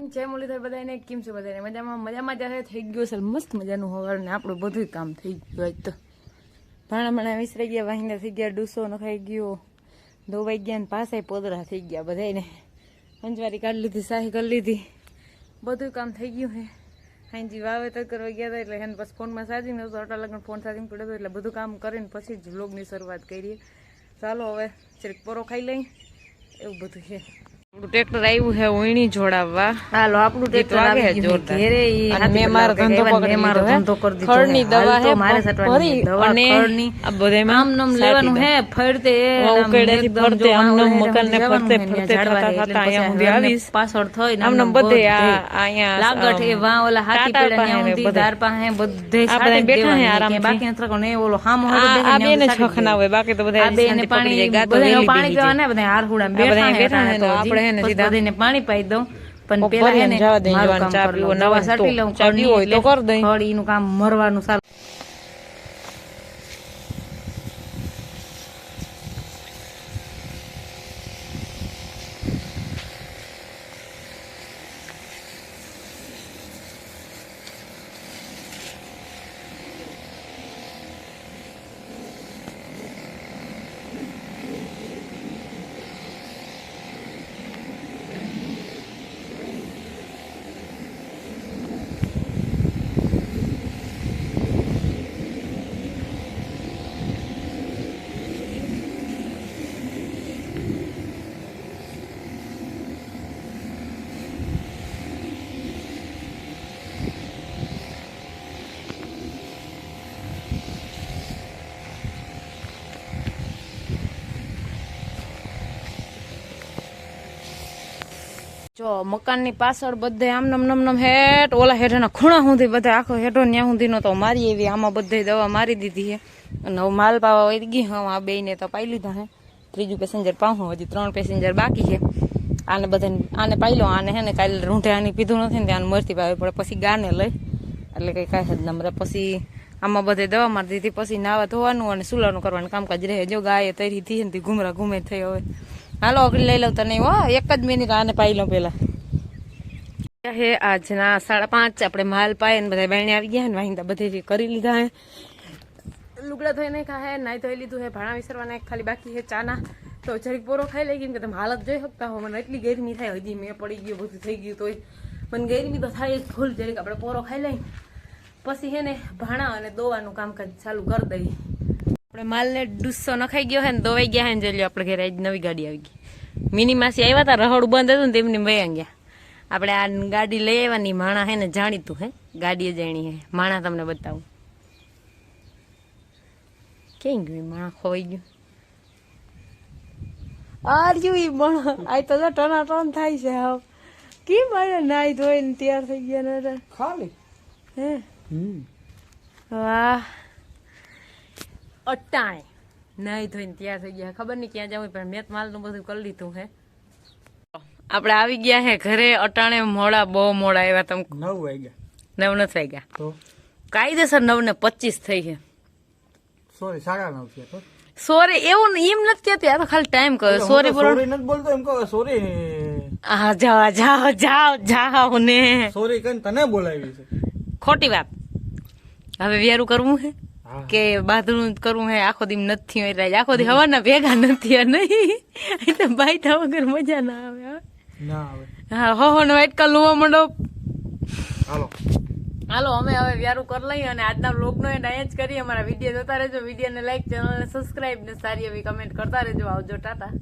જય મુરલીધર બધાને કેમ છે બધાને મજામાં જ થઈ ગયું છે મસ્ત મજાનું હવાર ને આપણું બધું કામ થઈ ગયું આજ તો ભાણા વિસરાઈ ગયા વાહિંદા થઈ ગયા ડૂસો નખાઈ ગયો ધોવાઈ ગયા ને પાછા પોદરા થઈ ગયા બધાને પંચવારી કાઢી લીધી શાહી કરી લીધી બધું કામ થઈ ગયું હે હાંજી વાવેતર કરવા ગયા હતા એટલે એને પછી ફોનમાં ચાર્જિંગ નહોતું અટા લગન ફોન ચાર્જિંગ પડ્યો હતો એટલે બધું કામ કરીને પછી જ વ્લોગની શરૂઆત કરીએ ચાલો હવે ચરીક પોરો ખાઈ લઈ એવું બધું છે ટ્રેક્ટર આવ્યું છે ઓઈણી જોડાવવા હાલો આપણું ટ્રેક્ટર આવી ગયું ઘેરે અને મે મારો ધંધો પકડી મારો ધંધો કરી દીધો ખડની દવા હે મારે સટવાની દવા ખડની આ બધામાં આમ નામ લેવાનું હે ફરતે ઉકેડેથી ફરતે આમ નામ મકાન ને ફરતે થતા અહીંયા સુધી આવીશ પાછળ થઈ આમ નામ બધે અહીંયા લાગટ એ વા ઓલા હાથી પેડા ને ઊંધી ધાર પાસે બધે આપણે બેઠા હે આરામ બાકી નત્ર કોને ઓલો હામો હે આ બેને છખના હોય બાકી તો બધા આ બેને પાણી પાણી પીવા ને બધા હારહુડા બેઠા હે તો આપણે દાદીને પાણી પાઈ દઉં પણ પેલા એને ચા પીવો નવા સાટી લઉં ચા પીવો હોય તો કર દઈ થોડી નું કામ મરવાનું સારું જો મકાનની પાછળ બધે આમ નમ હેઠ ઓલા હેઠના ખૂણા સુધી બધે આખો હેઠો ન્યા સુધી નો તો મારી એવી આમાં બધે દવા મારી દીધી છે અને હવે માલ પાવા વહી ગઈ હા આ બેને તો પાઈ લીધા હે ત્રીજું પેસેન્જર પાઉં હજી 3 પેસેન્જર બાકી છે આને બધાને આને પાઈ લો આને હે ને કાલે રૂંઢે આની પીધું નથી ને ત્યાં મરતી પાવી પડે પછી ગાને લઈ એટલે કઈ કાંઈ જ ના પછી આમાં બધે દવા મારી દીધી પછી નાવા ધોવાનું અને સુલાનું કરવાનું કામકાજ રહે જો ગાય તરી થી ને ઘુમરા ઘુમે થઈ હવે હાલો અગડી લઈ લઉં તને હો એક જ મિનિટ આને પાઈ લઉં પેલા હે આજના 5:30 આપણે માલ પાય ને બધા બાયણે આવી ગયા ને વાહિંદા બધે કરી લીધા હે લુગડા ધોઈ નાખ્યા હે નાઈ ધોઈ લીધું હે ભાણા વિસરવાના ખાલી બાકી હે ચાના તો જરીક પોરો ખાઈ લઈ ગઈ કે તમે હાલત જોઈ શકતા હો મને એટલી ગરમી થાય હજી મેં પડી ગયું બધું થઈ ગયું તોય મને ગરમી તો થાય ફૂલ જરીક આપણે પોરો ખાઈ લઈ પછી હે ને ભાણા અને દોવાનું કામકાજ ચાલુ કરી દઈએ આપણે માલને ડૂસો નખાઈ ગયો હે ને દોવાઈ ગયા હે ને જોઈ લો આપણે ઘરે આજ નવી ગાડી આવી ગઈ મિની માસી આવ્યા હતા રહોડું બંધ હતું ને તેમની વયા ગયા આપણે આ ગાડી લઈ આવવાની માણા હે ને જાણીતું હે ગાડીએ જાણી હે માણા તમને બતાવું ક્યાં ગયું માણા ખોવાઈ ગયું આર્યું ઈ માણા આ તો ટના ટન થાય છે હાવ કેમ આયા નાઈ ધોઈને તૈયાર થઈ ગયા ને ખાલી હે વાહ અટાણે નાઈ ધોઈને તૈયાર થઈ ગયા ખબર નહીં ક્યાં જવું પણ મેં માલનું બધું કરી લીધું હે આપણે આવી ગયા હે ઘરે અટાણે મોડા બહુ મોડા આવ્યા તમે 9 વાગ્યા 9 નથી વાગ્યા તો કાયદેસર 9:25 થઈ છે સોરી 9:30 છે તો સોરી એવું એમ નથી કહેતી આ તો ખાલી ટાઈમ કહ્યો સોરી બોલો સોરી નથી બોલતો એમ કહો સોરી હા જાઓ ને સોરી કઈ તને બોલાવી છે ખોટી વાત હવે વેરું કરવું હે કે બાથરૂમ કરવું હે આખો દી નથી હોય આખો દી હવાના ભેગા નથી નહીં તો બાઈટા વગર મજા ના આવે હા હો વાઈટ કલ લુવા મંડો હાલો અમે હવે વ્યારું કરી લઈએ અને આજના વ્લોગનો એન્ડ અહીંયા જ કરીએ અમારા વિડીયો જોતા રહેજો વિડીયોને લાઈક ચેનલને સબસ્ક્રાઈબ ને સારી એવી કમેન્ટ કરતા રહેજો આવજો ટાટા